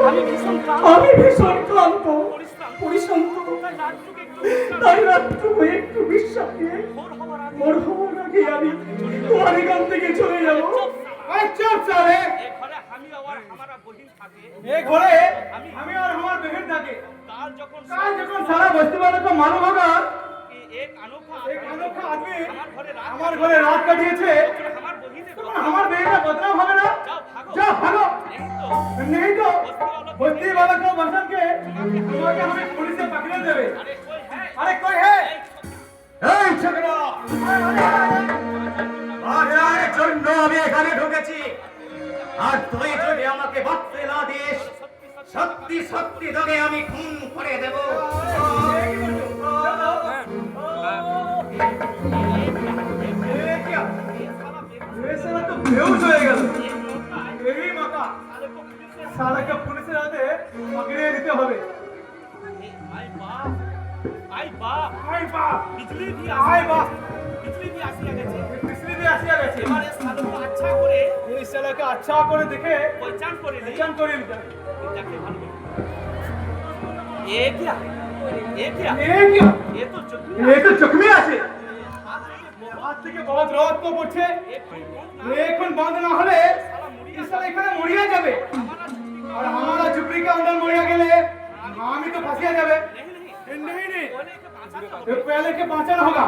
আমি ভীষণ ক্লান্ত পরিশ্রান্ত। তাই রাতটুকু একটু বিশ্রাম নিয়ে ভোর হওয়ার আগে আমি তোমার এখান থেকে চলে যাবো। ঘরে আমি আর আমার বহিন থাকে। কাল যখন সারা বস্তি वालों को मालूम होगा एक अनोखा आदमी हमारे घरे रात काटिয়েছে, हमार बेटा बदनाम হবে না। जाओ भागो, नहीं तो बस्ती वालों को बसन के তোমাকে हमें पुलिस से पकड़े देवे। अरे कोई है? এই ছোকরা, বাজারে জন্য আমি এখানে ঢুকেছি, আর তুই যদি আমাকে বাঁচতে না দিস সত্যি সত্যি তোকে আমি খুন করে দেব। तो बेहोश हो गया। यही मौका साला का पुलिस आते पकड़े लेते হবে। आई बाप बिजली भी আসিয়া গেছে। এবার এই শালাকে আচ্ছা করে দেখে পহচান করে নিতে। দেখে ভালো করে। ये क्या ये तो चकमी আছে। হাত থেকে বহুত রক্ত পড়ছে। এখন বন্ধ না হলে এই শালা এখানে মরিয়া যাবে, আর हमारा झुपड़ी के अंदर मरिया গেলে আমি তো ফাঁসিয়া যাবে। नहीं तो पहले के बाँचना होगा।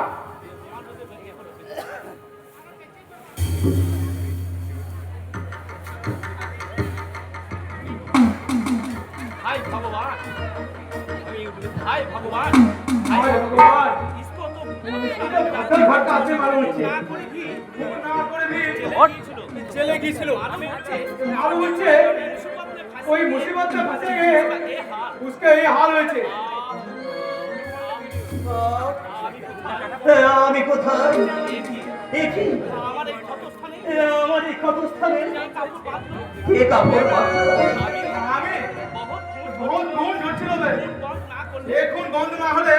हाय भगवान, इसको तो पत्थर फटका আছে মালूम হচ্ছে। না করে भी चले গিয়েছিল। মালूम হচ্ছে कोई मुसीबत में फंसे गए, उसका ये हाल হয়েছে। আমি কোথায়? দেখি আমার এই ক্ষতস্থানে কে কাপড় বাঁধলো? আমি বহুত দূর ঝরছিল রে। এখন বন্ধ না হলে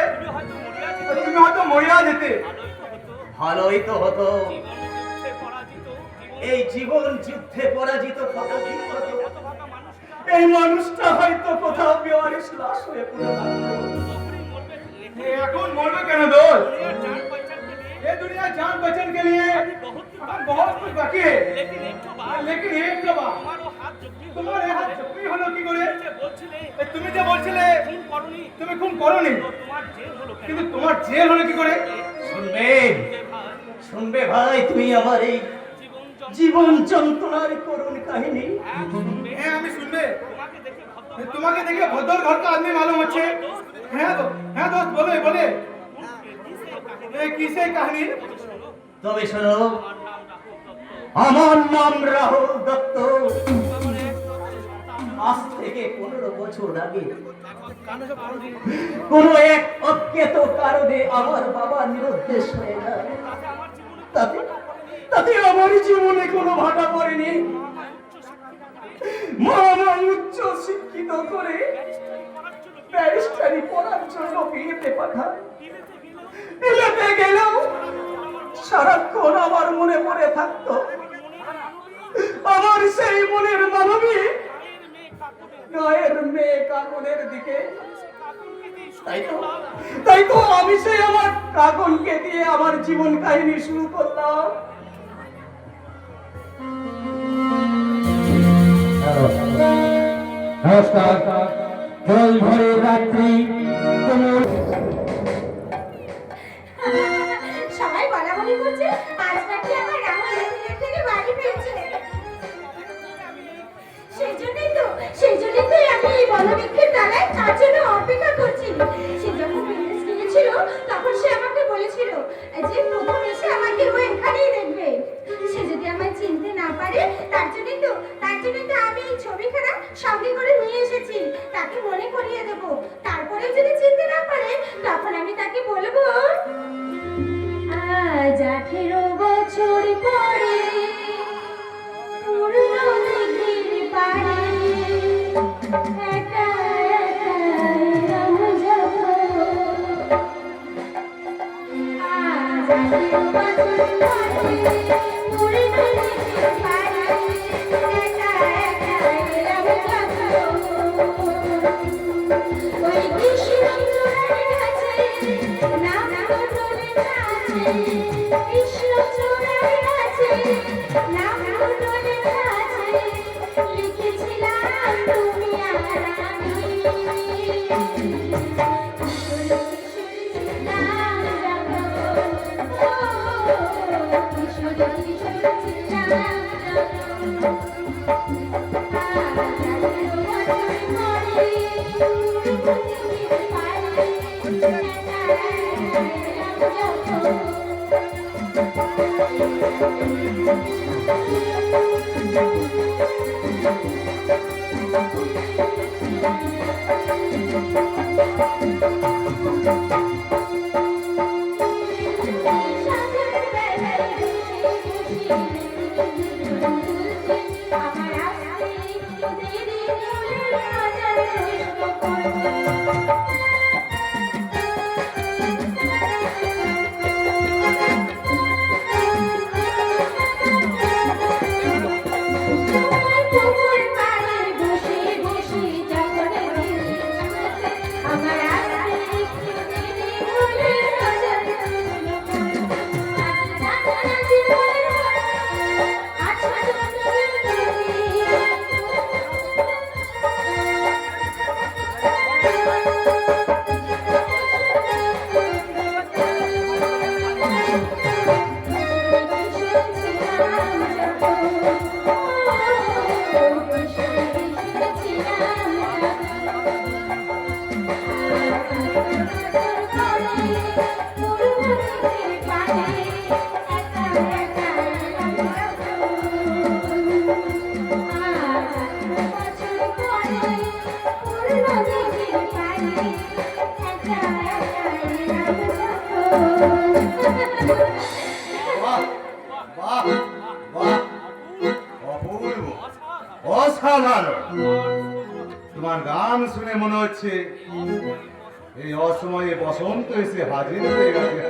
তুমি হয়তো মরিয়া যেতে। ভালোই তো হতো। এই জীবন যুদ্ধে পরাজিত এই মানুষটা হয়তো কোথাও বেওয়ারিশ লাশ হয়ে পড়ে এখন মরবে কেন দোল? ये दुनिया जान बचन के लिए बहुत कुछ बाकी है, लेकिन एक तो बात तुम्हारे हाथ जख्मी হলো কি করে? তুমি যে বলছিলে তুমি খুন করোনি, কিন্তু তোমার জেল হলো কি করে? শুনবে ভাই তুমি আমার এই জীবন যন্ত্রণার করুণ কাহিনী। হ্যাঁ আমি শুনবে। তোমাকে দেখে ভদ্র ঘর का आदमी मालूम হচ্ছে। হ্যাঁ দোস্ত বলে কিসের কাহিনী? তবে শোনো, আমার নাম রাহুল দত্ত। আজ থেকে 15 বছর আগে কোন এক অজ্ঞাত কারণে আমার বাবা নিরুদ্দেশ হয়ে যায়। তাতে আমার জীবনে কোনো ভাটা পড়েনি। মা উচ্চ শিক্ষিত করে ব্যারিস্টারি পড়ার জন্য বিয়েতে পাঠায়। বিয়েতে গেলেও সারাক্ষণ আমার মনে পড়ে থাকতো আমার সেই মনের মানবী গায়ের মেয়ে কাকনের দিকে। তাই তো আমি সেই আমার কাকনকে দিয়ে আমার জীবন কাহিনী শুরু করলাম। নমস্কার। জল ভরে রাত্রি সবাই বলাবলি করছে আজ নাকি আমার রাহুল থেকে বাড়ি ফিরছে। সেই জন্যই তো আমি এই বলবৃক্ষের তলায় তার জন্য অপেক্ষা করছি। সে যখন বিদেশ গিয়েছিল তখন সে আমাকে বলেছিল যে প্রথম এসে আমাকে ও এখানেই দেখবে। সে যদি আমায় চিনতে না পারে তার জন্যই তো আমি এই ছবিখানা সঙ্গে করে নিয়ে এসেছি, তাকে মনে করিয়ে দেবো। তারপরে যদি চিনতে না পারে তখন আমি তাকে বলবো আজ 18 বছর পরে পুরনো দিঘির পাড়ে একা একা যাব। আজ 18 বছর পরে পুরনো দিঘির পাড়ে একা একা যাব। বাহ বাহ বাহ অপূর্ব অসাধারণ। তোমার গান শুনে মনে হচ্ছে এই অসময়ে বসন্ত এসে হাজির হয়ে গেছে।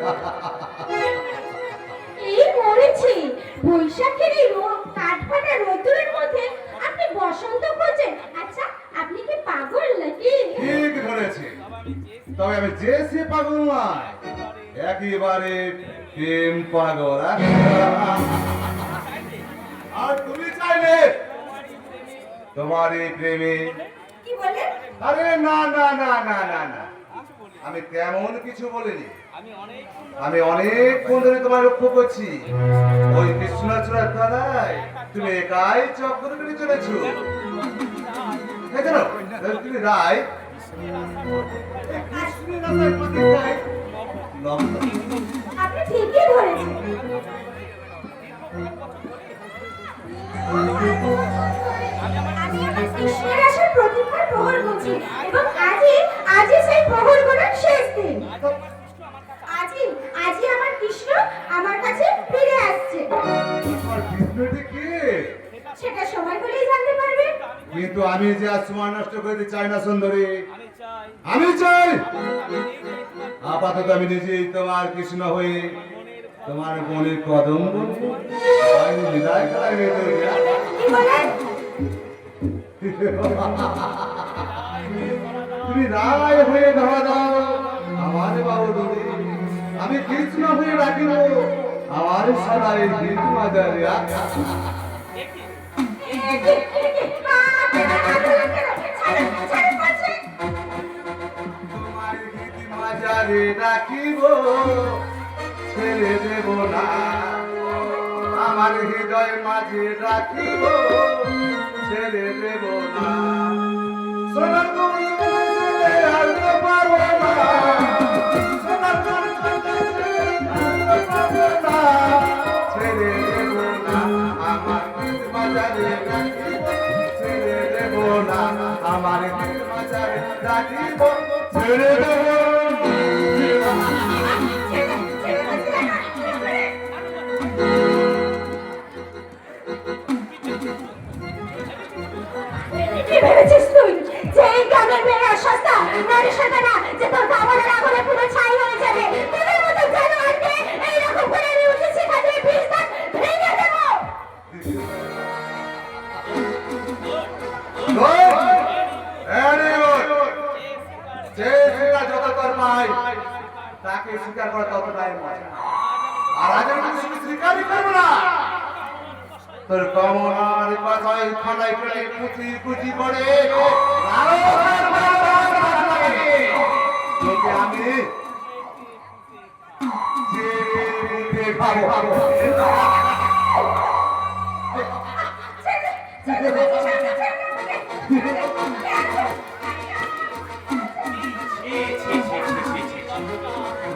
এই মরেছি বৈশাখের এই কাঠফাটা রোদ্দুরের মধ্যে আপনি বসন্ত খোঁজেন? আচ্ছা আপনি কি পাগল নাকি? ঠিক ধরেছে, তবে আমি যে সে পাগল নয়, একেবারে প্রেম পাগল। আর তুমি চাইলে তোমার এই প্রেমে। কি বলেন? আরে না না না না না না, আমি তেমন কিছু বলিনি। আমি অনেকক্ষণ ধরে তোমায় লক্ষ্য করছি। ওই কৃষ্ণচূড়ার তলায় তুমি একাই চক্র করে চলেছো। এই জানো, তুমি রায় আপনি ঠিকই ধরেছেন। আমি আমার কৃষ্ণের আসার প্রতীক্ষার প্রহর গুনছি এবং আজই সেই প্রহর গোনার শেষ দিন। আজই আমার কৃষ্ণ আমার কাছে ফিরে আসছে। তোমার কৃষ্ণটি কে? সেটা সময় হলেই জানতে পারবেন। কিন্তু আমি যে আর সময় নষ্ট করতে চাই না সুন্দরী। আমি চাই আপাতত আমি নিজেই তোমার কৃষ্ণ হয়ে তোমার মনের কদম বলবো। আমি বিদায় করাই কি বলেন? তুমি রায় হয়ে ধরা দাও আমার বাবু দূরে, আমি কৃষ্ণ হয়ে রাখিব আমার সদাই গীত মাজারে। তোমার গীত মাজারে রাখিব, ছেড়ে দেব না। আমার হৃদয় মাঝে রাখিব, ছেড়ে দেব না। সোনার মন চলে আসতে পারবো না, সোনার মন চলে আসতে পারবো না। ছেড়ে দেব না, আমার গীত মাজারে রাখিব, ছেড়ে দেব না। আমার গীত মাজারে রাখিব, ছেড়ে দেব না। কি ভেবেছিস তুই যে এই গ্রামের মেয়ে সস্তা নারী সাথে না, যে তোর খাবারের আগুনে পুরো ছাই হয়ে যাবে? তোদের মতো জানোয়ারকে এইরকম করে আমি উঠেছি খালি বিষ দাঁত ভেঙে দেবো। যে শিকার যত তোর পাই তাকে স্বীকার করা ততটাই মজা। আর আজ আমি শুধু স্বীকারই করবো না, তোর কমলার কথায় খোলাই করে কুচি কুচি করে আরো তোকে আমি ছেড়ে দিতে পারবো।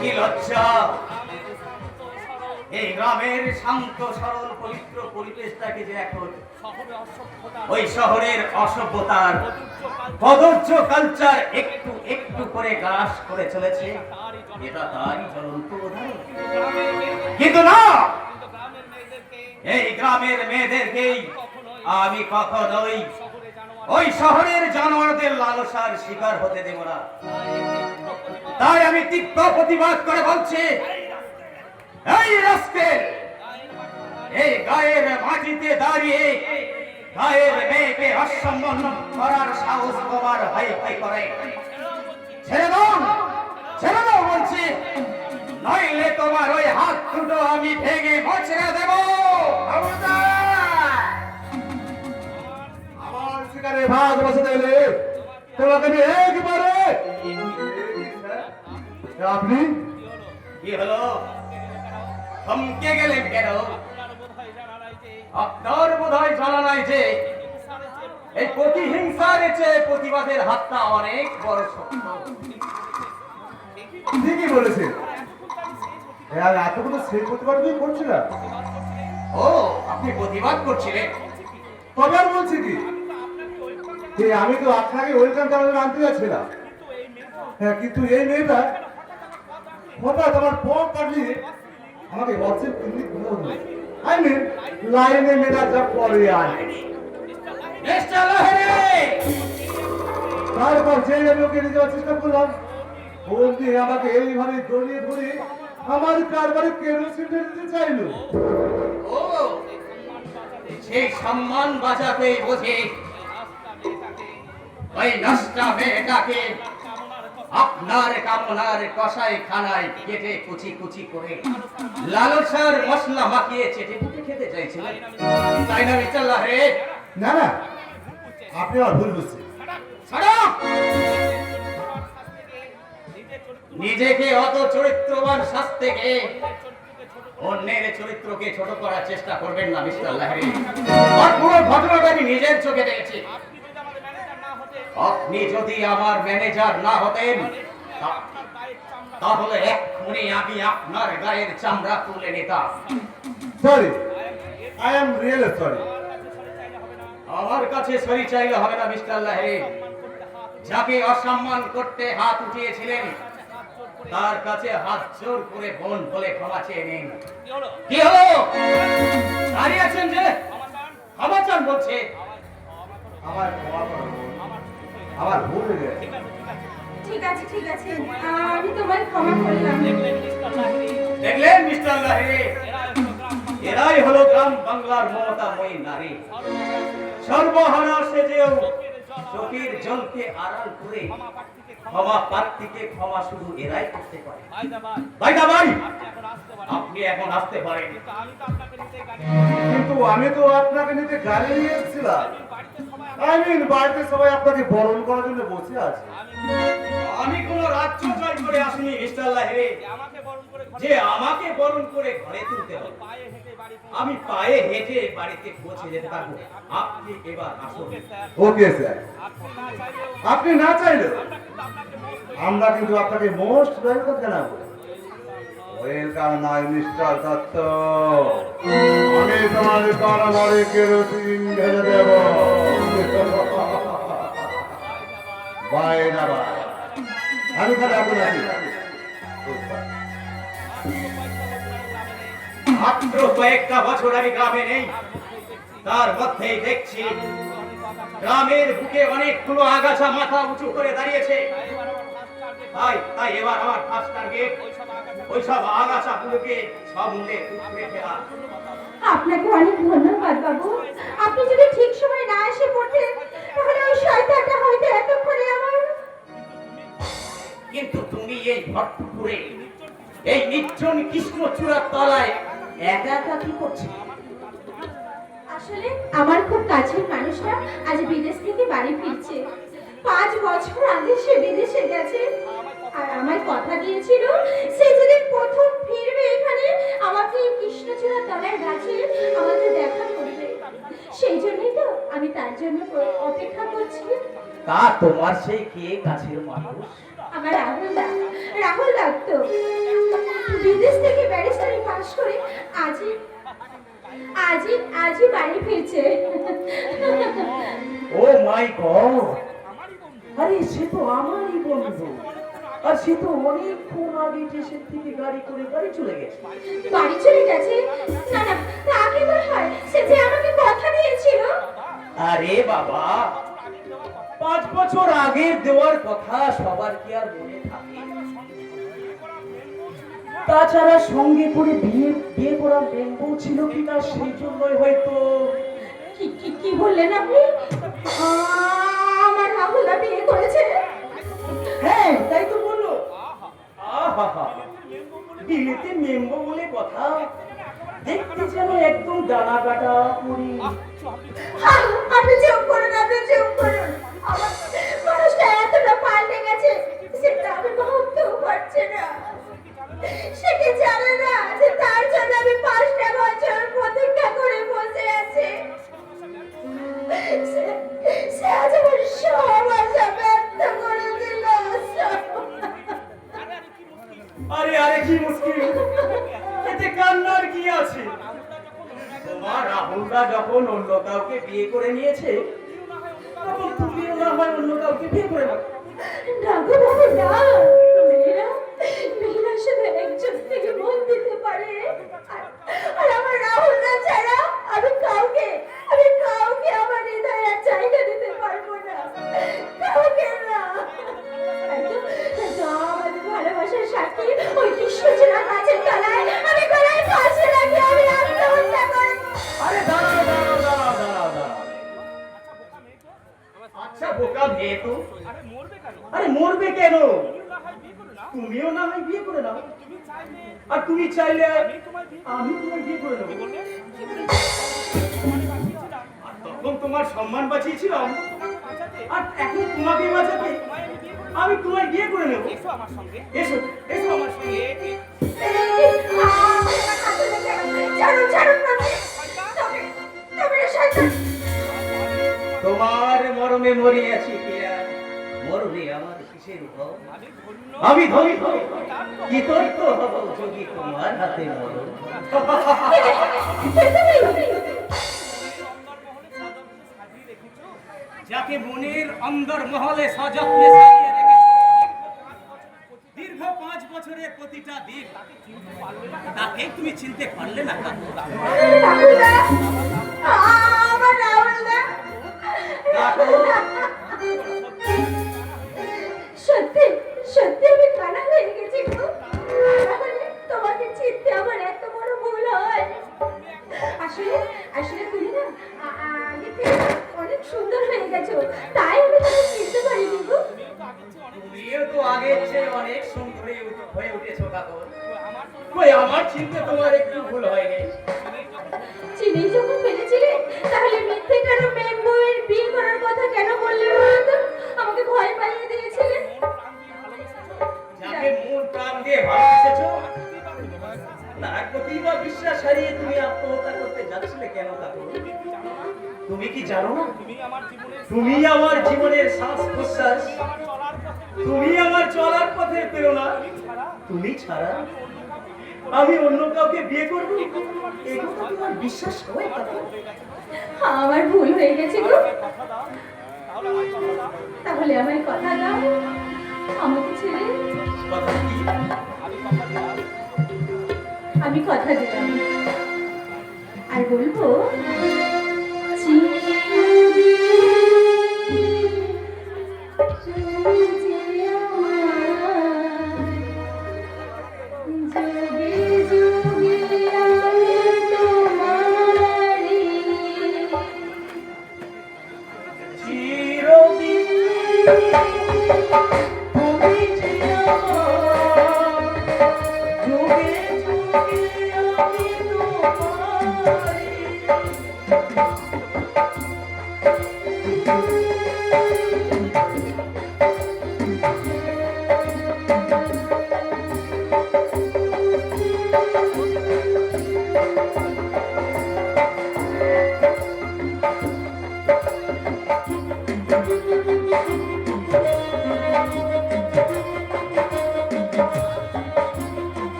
কি লজ্জা! এই গ্রামের শান্ত সরল পবিত্র পরিবেশটাকে যে এখন ওই শহরের অসভ্যতার কদর্য কালচার একটু একটু করে গ্রাস করে চলেছে, এটা তারই জ্বলন্ত উদাহরণ। কিন্তু না, এই গ্রামের মেয়েদেরকেই আমি কখনোই ওই শহরের জানোয়ারদের লালসার শিকার হতে দেব না। তাই আমি তীব্র প্রতিবাদ করে বলছি, এই রাস্কেল, এই গায়ের মাটিতে দাঁড়িয়ে গায়ের মেয়েকে অসম্মান করার সাহস পাওয়ার হাই হাই করে ছেড়ে দাও, ছেড়ে দাও বলছি, নইলে তোমার ওই হাত দুটো আমি ভেঙে মচড়ে দেব। আমার শিকারে ভাগ বসাতে হলে তোমাকে আমি একবারে। আপনি কি হলো, থমকে গেলেন কেন? আপনার বোধ হয় জানা নাই যে এই প্রতিহিংসার চেয়ে প্রতিবাদের হাতটা অনেক বড় শক্ত। ঠিকই বলেছেন। এতক্ষণ সেই প্রতিবাদ তুমি করছিলে। ও, আপনি প্রতিবাদ করছিলেন? তবে আর বলছি কি, যে আমি তো আপনাকে ওয়েলকাম জানাতে আনতে যাচ্ছিলাম। হ্যাঁ, কিন্তু এই মেয়েটা হঠাৎ আমার পথ কাটিয়ে আমাকে হোয়াটসঅ্যাপ কিন্তু আই মিন লাইনে মেয়েটা যা পরে আয়। মিস্টার লাহিড়ী! তারপর যেই আমি ওকে নিয়ে যাওয়ার চেষ্টা করলাম, বলতে আমাকে এইভাবে জড়িয়ে ধরে আমার কারবারে কেরোসিন ঢেলে দিতে চাইলো। ও, সেই সম্মান বাঁচাতে বোঝে ওই নষ্টা মেয়েটাকে আপনার কামনার কষাই খানায় কেটে কুচি কুচি করে লালসার মশলা মাখিয়ে চেটে পুটে খেতে চাইছিলেন, তাই না মিস্টার লাহিড়ী? না না, আপনি আমার ভুল বুঝছেন। ছাড়ো! নিজেকে অত চরিত্রবান সাজতে গিয়ে অন্যের চরিত্রকে ছোট করার চেষ্টা করবেন না মিস্টার লাহিড়ী। আর পুরো ঘটনাটা আমি নিজের চোখে দেখেছি। আপনি যদি আমার ম্যানেজার না হতেন তাহলে এক্ষুনি আমি আপনার গায়ের চামড়া তুলে নিতাম। Sorry, I am really sorry. আমার কাছে সরি চাইলে হবে না মিস্টার লাহিড়ী। যাকে অসম্মান করতে হাত উঠিয়েছিলেন তার কাছে হাত জোর করে বোন বলে ক্ষমা চেয়ে নিন। কি হলো, দাঁড়িয়ে আছেন যে? ক্ষমা চান বলছে। আমার ক্ষমা করো, আমার ভুল হয়ে গেছে। ঠিক আছে ঠিক আছে, আমি তোমায় ক্ষমা করলাম। দেখলেন মিস্টার লাহিড়ী, এরাই হলো গ্রাম বাংলার মমতাময়ী নারী। সর্বহারা সেজেও চোখের জলকে আড়াল করে ক্ষমা প্রার্থীকে ক্ষমা শুধু এরাই করতে পারে। ভাই আপনি এখন আসতে পারেন। কিন্তু আমি তো আপনাকে নিতে গাড়ি নিয়ে এসেছিলাম। আই মিন বাড়িতে সবাই আপনাকে বরণ করার জন্য বসে আছে। আমি কোন রাজ্য জয় করে আসিনি মিস্টার লাহিড়ী যে আমাকে বরণ করে ঘরে তুলতে হবে। আমি পায়ে হেঁটে বাড়িতে পৌঁছে যেতে পারবো। আপনি এবার আসুন। ওকে স্যার, আপনি না চাইলেও আমরা কিন্তু আপনাকে মোস্ট ওয়েলকাম জানাবো। ওয়েলকাম নয় মিস্টার দত্ত, আমি তোমার কারবারে কেরোসিন ঢেলে দেব। বাই না বাই, আমি তাহলে এখন আছি। মাত্র কয়েকটা বছর আমি গ্রামে নেই, তার মধ্যেই দেখছি গ্রামের বুকে অনেকগুলো আগাছা মাথা উঁচু করে দাঁড়িয়েছে। তাই এবার আমার ফার্স্ট টার্গেট ওইসব আগাছাগুলোকে সমূলে উপড়ে ফেলা। আপনাকে অনেক ধন্যবাদ বাবু। আপনি যদি ঠিক সময় না এসে পড়তেন তাহলে ওই শয়তানটা হয়তো এতক্ষণে আমার। কিন্তু তুমি এই ভট্টপুরে এই নির্জন কৃষ্ণচূড়ার তলায় একা একা কি করছো? আসলে আমার খুব কাছের মানুষটা আজ বিদেশ থেকে বাড়ি ফিরছে। 5 বছর আগে সে বিদেশে গেছে আর আমায় কথা দিয়েছিল সে যদি প্রথম ফিরবে এখানে আমাকে এই কৃষ্ণচূড়া তলার গাছে আমাকে দেখা করবে। সেই জন্যই তো আমি তার জন্য অপেক্ষা করছি। তা তোমার সেই কে কাছের মানুষ? আমার রাহুল দত্ত বিদেশ থেকে ব্যারিস্টারি পাশ করে আজই বাড়ি ফিরছে। ও মাই গড, আরে সে তো আমারই বন্ধু, আর সে তো অনেকক্ষণ আগে স্টেশন থেকে গাড়ি করে বাড়ি চলে গেছে। বাড়ি চলে গেছে? না না, তা কি করে হয়? সে যে আমাকে কথা দিয়েছিল। আরে বাবা, 5 বছর আগে দেওয়ার কথা সবার কি আর মনে থাকে? তাছাড়া সঙ্গে করে বিয়ে করা বেম্বু ছিল কিনা সেই জন্যই হয়তো। কি বললেন আপনি? আমার রাহুলদা বিয়ে করেছে? হ্যাঁ, তাই তো বললো। আহা, বিলেতে মেম্বো বলে কথা, দেখতে যেন একদম ডানা কাটা পুরি। আপনি চুপ করুন, আমার মানুষটা এতটা পাল্টে গেছে সেটা আমি ভাবতেও পারছি না। সে কি জানে না যে তার জন্য আমি 5টা বছর প্রতীক্ষা করে বসে আছি। সে আজ আমার সব আশা ব্যর্থ করে দিল। আরে কি মুশকিল, এতে কান্নার কি আছে? তোমার রাহুলদা যখন অন্য কাউকে বিয়ে করে নিয়েছে, তখন তুমিও না হয় অন্য কাউকে বিয়ে করে নাও। রাঘু বাবু না, মেয়েরা শুধু একজন থেকে মন দিতে পারে, আর আমার রাহুলদা ছাড়া আমি কাউকে আমার হৃদয়ে আর জায়গা দিতে পারবো না, কাউকে না। তো আমাদের ভালোবাসার সাথী ওই কৃষ্ণচূড়া গাছের তলায় আমি গলায় ফাঁসি লাগিয়ে আমি আত্মহত্যা করবো। আরে দাঁড়াও। আচ্ছা বোকা মেয়ে তো, আরে মরবে কেন? তুমিও না হয় বিয়ে করে নাও, আর তুমি চাইলে আমি তোমায় বিয়ে করে নেবো। আর তখন তোমার সম্মান বাঁচিয়েছিলাম, আর এখন তোমাকে বাঁচাতে আমি তোমায় বিয়ে করে নেবো। এসো আমার সঙ্গে। তোমার মরমে মরিয়াছি কিয়া, মরবে আমার কিসের ভয়? আমি ধরি কি তৈত হব যদি তোমার হাতে মরো। যাকে মনের অন্দর মহলে সযত্নে সাজিয়ে রেখেছো দীর্ঘ 5 বছরের প্রতিটা দিন, তাকে তুমি চিনতে পারলে না? আমার রাহুলদা, সত্যি আমি কানা হয়ে গেছি গো। তাহলে তোমাকে চিনতে আমার এত বড় ভুল হয়। আসলে তুমি না আগে থেকে অনেক সুন্দর হয়ে গেছো, তাই আমি তোমাকে চিনতে পারিনি গো। তুমিও তো আগের চেয়ে অনেক সুন্দর হয়ে উঠেছো কাকর। কই আমার চিনতে তোমার একটু ভুল হয়নি। চিনি যখন ফেলেছিলে তাহলে মিথ্যে কেন মেম্বুয়ের বিয়ে করার কথা কেন বললে বলতো? আমাকে ভয় পাইয়ে দিয়েছিলে। যাকে মন প্রাণ দিয়ে ভালোবেসেছো তার প্রতি বা বিশ্বাস হারিয়ে তুমি আত্মহত্যা করতে যাচ্ছিলে কেন কাকর? তুমি কি জানো না তুমি আমার জীবনের শ্বাস প্রশ্বাস, তুমি আমার চলার পথে প্রেরণা। তুমি ছাড়া আমি অন্য কাউকে বিয়ে করবো এই কথা তোমার বিশ্বাস হয় কাকর? আমার ভুল হয়ে গেছে গো। তাহলে আমার কথা দাও, আমাকে ছেড়ে। কথা কি? আমি কথা দিলাম আর বলবো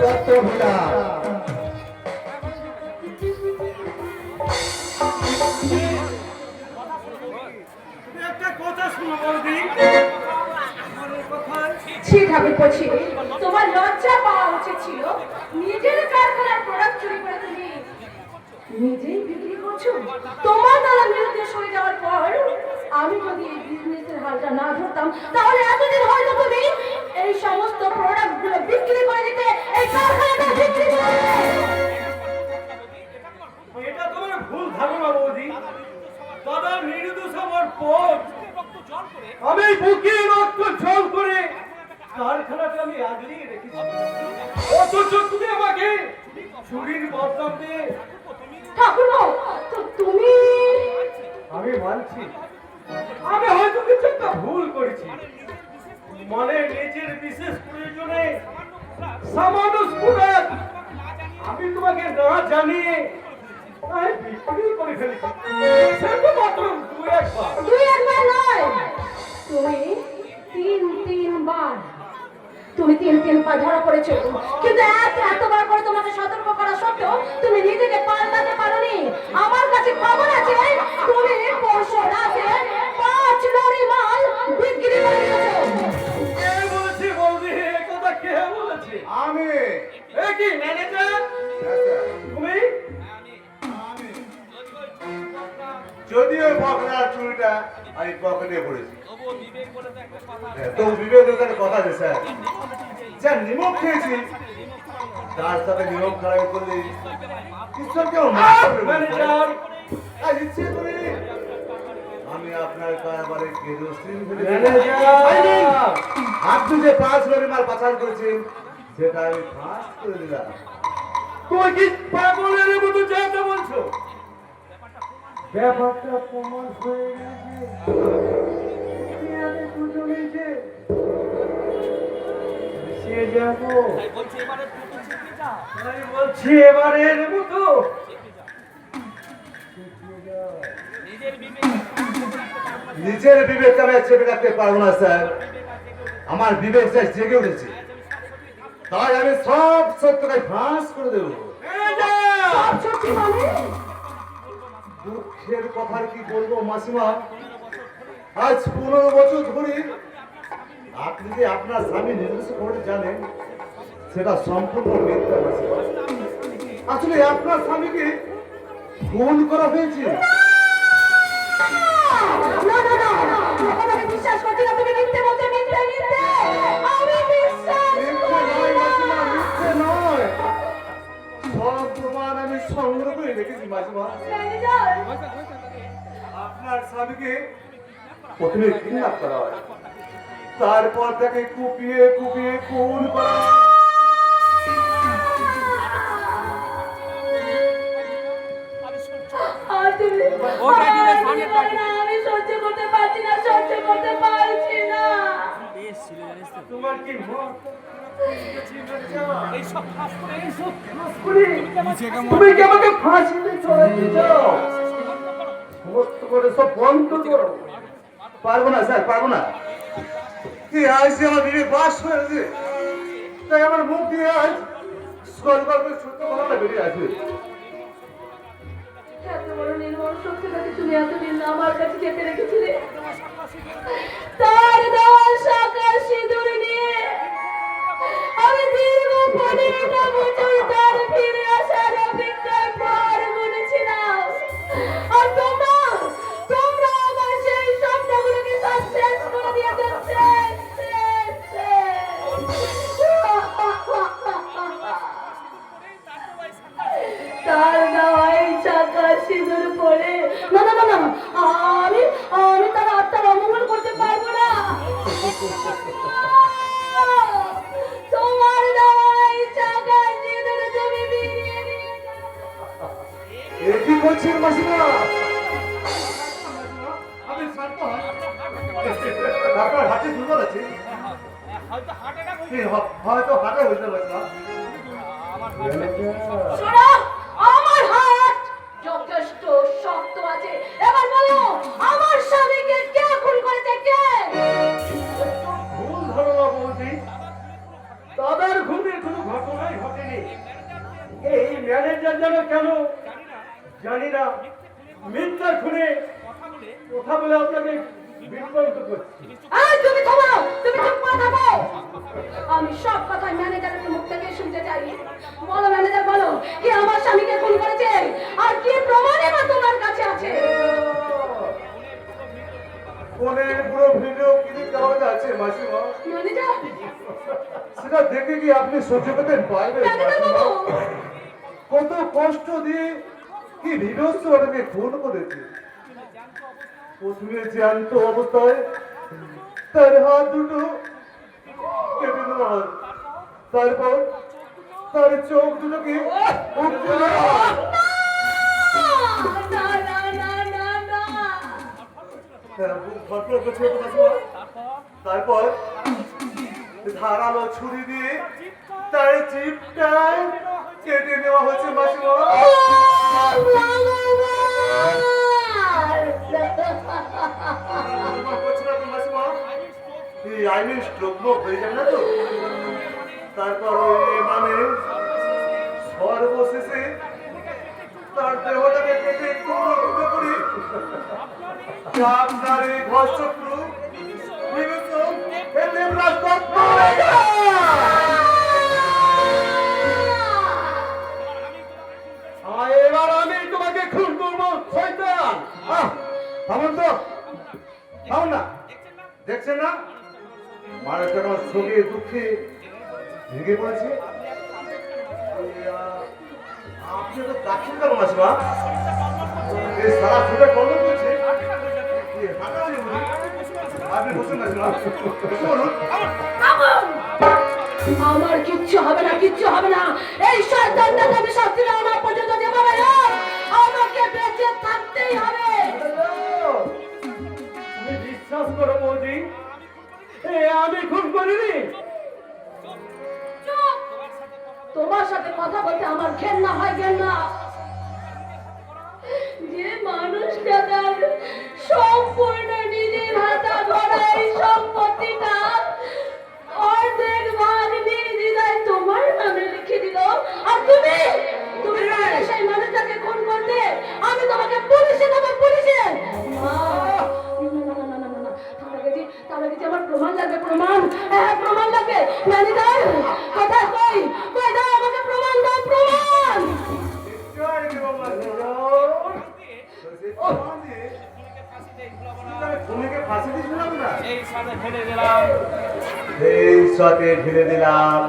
তত্ত্বভিলাষ। একটা কথা শুনো বৌদি, আমার এই কথায় ছি ঠাকুর পছি, তোমার লজ্জা পাওয়া উচিত ছিল। নিজের কারখানার প্রোডাক্ট চুরি করে তুমি নিজেই বিক্রি করছো। তোমার দ্বারা বিরুদ্ধে সরে যাওয়ার পর আমি যদি এই বিজনেসের হালটা না ধরতাম, তাহলে এতদিন হয়তো তুমি এই সমস্ত প্রোডাক্ট গুলো বিক্রি করে দিতে, এই কারখানাটা বিক্রি করে দিতে। এটা তোমার ভুল ধারণা বৌদি। দাদা নির্দোষ আমার পথ, আমি বুকে রক্ত জল করে কারখানাটা আমি আগলিয়ে রেখেছি, অথচ তুমি আমাকে চুরির বদনাম দিয়ে। ঠাকুরপো, তো তুমি আমি মানছি আমি হয়তো কিছু একটা ভুল করেছি, মানে নিজের বিশেষ প্রয়োজনে সামান্য স্কুটার আমি তোমাকে না জানিয়ে আমি বিক্রি করে ফেলেছি। সেটা মাত্র দুই একবার নয়, তুমি তিনবার তুমি তিনবার ধরা পড়েছো। কিন্তু এতবার করে তোমাকে সতর্ক করা সত্ত্বেও তুমি নিজেকে পাল্টাতে পারোনি। আমার কাছে খবর আছে তুমি পরশু রাতে 5 লরি মাল বিক্রি করে দিয়েছো। কে বলেছে বৌদি? এ কথা কে বলেছে? আমি এ কি ম্যানেজার তুমি? যদিও বকরার চুরিটা আমি পকেটে পড়েছি, তো বিবেকের কাছে কথা আছে স্যার। যা নিমক খেয়েছি তার সাথে নিমক খারাপ করলে ঈশ্বরকেও ম্যানেজার ইচ্ছে করি আমি আপনার কারবারে কেরোসিন ফেলে দিলাম। ম্যানেজার আপনি যে 5 লরি মাল পাচার করেছেন সেটা আমি ফাঁস করে দিলাম। তুমি কি পাগলের মতো যাতে বলছো? ব্যাপারটা প্রমাণ হয়ে গেছে, আমি দুজনেই যে মিশিয়ে যাবো। আমি বলছি এবারের মতো নিজের বিবেককে আমি চেপে রাখতে পারবো না স্যার। আমার বিবেক স্যার জেগে উঠেছে, তাই আমি সব সত্যকে ফাঁস করে দেবো। সব সত্যি মানে? দুঃখের কথা কি বলবো মাসিমা, আজ 15 বছর ধরে আপনি যে আপনার স্বামী নিজস্ব করে জানেন সেটা সম্পূর্ণ মিথ্যা মাসিমা। আসলে আপনার স্বামীকে খুন করা হয়েছে। না না না, তোমাকে বিশ্বাস করছি না। তুমি মিথ্যে বলতে, মিথ্যে মিথ্যে। আমি বিশ্বাস মিথ্যে নয় মাসিমা, মিথ্যে নয়, সব প্রমাণ আমি সংগ্রহ করে রেখেছি মাসিমা। ম্যানেজার, আপনার স্বামীকে প্রথমে কিডন্যাপ করা হয়, তারপর তাকে কুপিয়ে কুপিয়ে খুন করা হয়। আমি সহ্য করতে পারছি না, সহ্য করতে পারছি না। তোমার কি মত? তুমি কি আমাকে ফাঁসিতে চড়াতে চাও? সমস্ত করে সব বন্ধ করো। পারবো না স্যার, পারবো না। কি আজ যে আমার বিবেক বাস হয়েছে, তাই আমার মুখ দিয়ে আজ স্কল করে সত্য কথাটা বেরিয়ে আসবে। এত বড় নির্মল সত্যটাকে তুমি এতদিন আমার কাছে চেপে রেখেছিলে। তার দেওয়া সকাল সিঁদুর নিয়ে আমি দীর্ঘ 15টা বছর তার ফিরে আসার অপেক্ষায় পার গুনেছিলাম। আর তোমরা আমার সেই স্বপ্নগুলোকে সব শেষ করে দিয়েছো। তার গায়ে চাকা সিঁদুর পড়ে না না না না, আমি তার আত্মার অমঙ্গল করতে পারবো না। তোমার গায়ে চাকা সিঁদুর তুমি বিরিয়ে দিয়ে এ কি করছেন মাসিমা? আমি শান্ত হয় আপনার হাতে দুর্বল আছে, হয়তো হাটে হয়েছে মাসিমা। শোনো, আমার হাত যথেষ্ট শক্ত আছে। এবার বলো, আমার স্বামীকে কে খুন করেছে? কে? ভুল ধারণা বলছি, দাদার খুনের কোনো ঘটনাই ঘটেনি। ম্যানেজার যেন কেন জানি না মিথ্যা খুনে কথা বলে আপনাকে বিভ্রান্ত করছি। এই তুমি থামো, তুমি চুপ করে থাকো। আমি সব কথা ম্যানেজারের মুখ থেকে শুনতে চাই। বলো ম্যানেজার, বলো কি আমার স্বামীকে খুন করেছে আর কি প্রমাণে বা তোমার কাছে আছে? ফোনের পুরো ভিডিও ক্লিপ দেওয়া যাচ্ছে মাসিমা, ম্যানেজার, সেটা দেখে কি আপনি সহ্য করতে পারবেন? ম্যানেজার মাসিমা? বাবু, কত কষ্ট দিয়ে কি বিভৎস ওটাকে খুন করেছে। প্রথমে জ্যান্ত অবস্থায় তার হাত দুটো কেটে দেওয়া হয়, তারপর তার চোখ দুটোকে উপড়ে দেওয়া হয়। না না না না না। হ্যাঁ, খুব ঘটনা করছে তো মাসিমা। তারপর ধারালো ছুরি দিয়ে তার জিভটা কেটে নেওয়া হচ্ছে মাসিমা। তারপর মানে সর্বশেষে তার দেহটাকে কেটে টুকরো টুকরো করি আপনার এই ঘরচক্র বিবেচন এতে প্রস্তাব করে এবার আমি তোমাকে খুন করবো শয়তান। থামুন তো, থামুন না। দেখছেন না মানুষটা আমার শোকে দুঃখে ভেঙে পড়েছে। আপনি তো কাছেন কেন মাসিমা? এই সারা ছুটে কর্ম করছে। আপনি বসুন মাসিমা, বলুন। আমার কিচ্ছু হবে না, কিচ্ছু হবে না। এই শয়তানটাকে আমি শাস্তি না হওয়া পর্যন্ত দেব না। আমাকে বেঁচে থাকতেই হবে। তুমি বিশ্বাস করো বৌদি, আমি খুন করিনি। চুপ! তোমার সাথে কথা বলতে আমার ঘেন্না হয়, ঘেন্না। যে মানুষটা তার সম্পূর্ণ নিজের হাতে গড়া এই সম্পত্তিটা অর্ধেক ভাগ নির্দ্বিধায় তোমার নামে লিখে দিল, আর তুমি তুমি পারলে সেই মানুষটাকে খুন করতে। আমি তোমাকে পুলিশে দেবো, পুলিশে। তার আগে যে আমার প্রমাণ লাগবে, প্রমাণ। হ্যাঁ, প্রমাণ লাগবে। ম্যানেজার কোথায়? কই কই দাও আমাকে প্রমাণ, দাও প্রমাণ। খুনিকে ফাঁসি দিয়েছিলাম না, এই সাথে ফেলে দিলাম এই সাথে ঢেলে দিলাম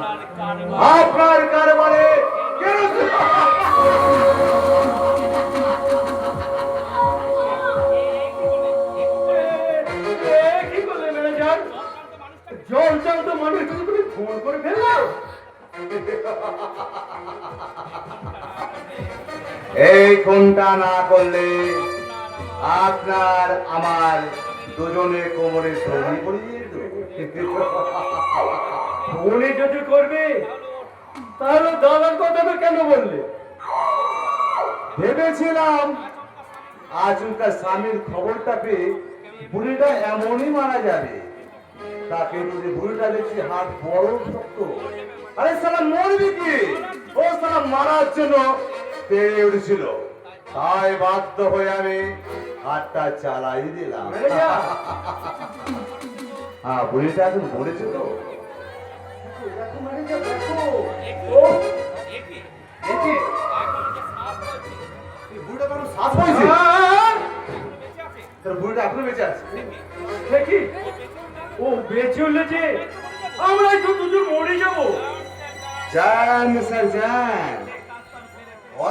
আপনার কারবারে কেরোসিন। কি করলে ম্যানেজার? জল চাল তো মানুষকে তুমি খুন করে ফেললাম। এই খুনটা না করলে আপনার আমার দুজনের কোমরে সন্ধি পড়িয়ে যেত। উনি যদি করবে তাহলে দাদার কথাটা কেন বললে? ভেবেছিলাম আজকাল স্বামীর খবরটা পেয়ে বুড়িটা এমনই মারা যাবে, তাকে যদি বুড়িটা দেখছি হাত বড় শক্ত, আরে সালা মরবি কি, ও সালা মারার জন্য পেয়ে উঠেছিল, তাই বাধ্য হয়ে আমি হাতটা চালাই দিলাম। ম্যানেজার, হ্যাঁ, বুড়িটা এখন মরেছে তো। দেখো ম্যানেজার, দেখো। ও, দেখি এই বুড়িটা কারো শ্বাস হয়েছে, তার বুড়িটা এখনো বেঁচে আছে। দেখি ও বেঁচে উঠেছে, আমরাই তো দুজন মরে যাবো। যান স্যার যান।